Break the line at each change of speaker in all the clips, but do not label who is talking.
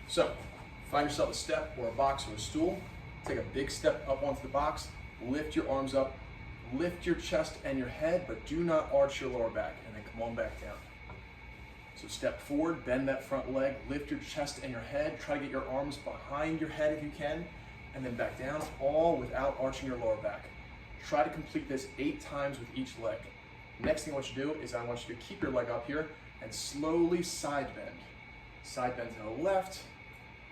So, find yourself a step or a box or a stool, take a big step up onto the box, lift your arms up, lift your chest and your head, but do not arch your lower back, and then come on back down. So step forward, bend that front leg, lift your chest and your head, try to get your arms behind your head if you can, and then back down, all without arching your lower back. Try to complete this 8 times with each leg. Next thing I want you to do is I want you to keep your leg up here and slowly side bend. Side bend to the left,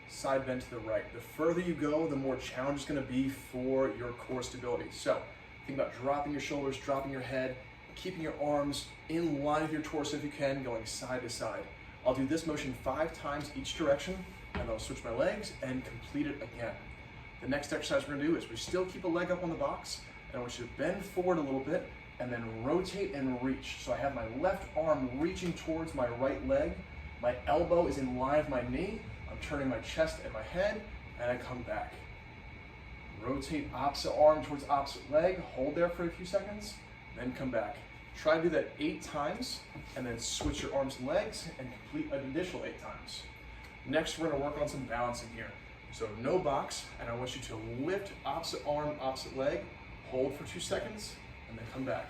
side bend to the right. The further you go, the more challenge it's going to be for your core stability. So think about dropping your shoulders, dropping your head, keeping your arms in line with your torso if you can, going side to side. I'll do this motion 5 times each direction, and I'll switch my legs and complete it again. The next exercise we're going to do is we still keep a leg up on the box, and I want you to bend forward a little bit and then rotate and reach. So I have my left arm reaching towards my right leg, my elbow is in line with my knee, I'm turning my chest and my head, and I come back. Rotate opposite arm towards opposite leg, hold there for a few seconds, then come back. Try to do that 8 times, and then switch your arms and legs and complete an additional 8 times. Next, we're gonna work on some balancing here. So no box, and I want you to lift opposite arm, opposite leg, hold for 2 seconds, and then come back.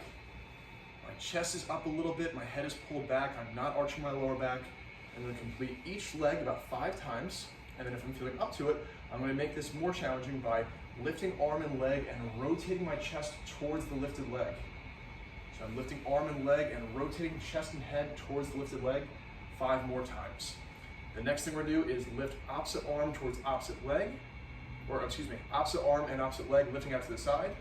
My chest is up a little bit, my head is pulled back, I'm not arching my lower back. I'm gonna complete each leg about 5 times, and then if I'm feeling up to it, I'm gonna make this more challenging by lifting arm and leg and rotating my chest towards the lifted leg. So I'm lifting arm and leg and rotating chest and head towards the lifted leg 5 more times. The next thing we're gonna do is lift opposite arm towards opposite leg, or excuse me, opposite arm and opposite leg lifting out to the side.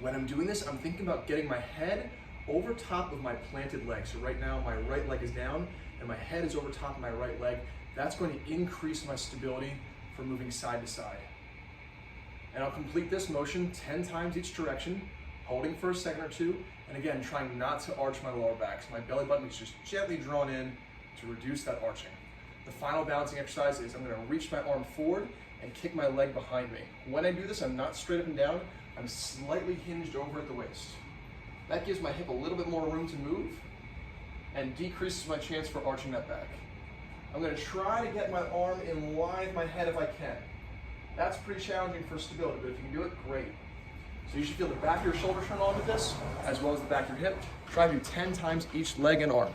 When I'm doing this, I'm thinking about getting my head over top of my planted leg. So right now my right leg is down and my head is over top of my right leg. That's going to increase my stability for moving side to side. And I'll complete this motion 10 times each direction, holding for a second or 2, and again, trying not to arch my lower back. So my belly button is just gently drawn in to reduce that arching. The final balancing exercise is I'm gonna reach my arm forward and kick my leg behind me. When I do this, I'm not straight up and down, I'm slightly hinged over at the waist. That gives my hip a little bit more room to move and decreases my chance for arching that back. I'm gonna try to get my arm in line with my head if I can. That's pretty challenging for stability, but if you can do it, great. So you should feel the back of your shoulder turn on with this, as well as the back of your hip. Try to do 10 times each leg and arm.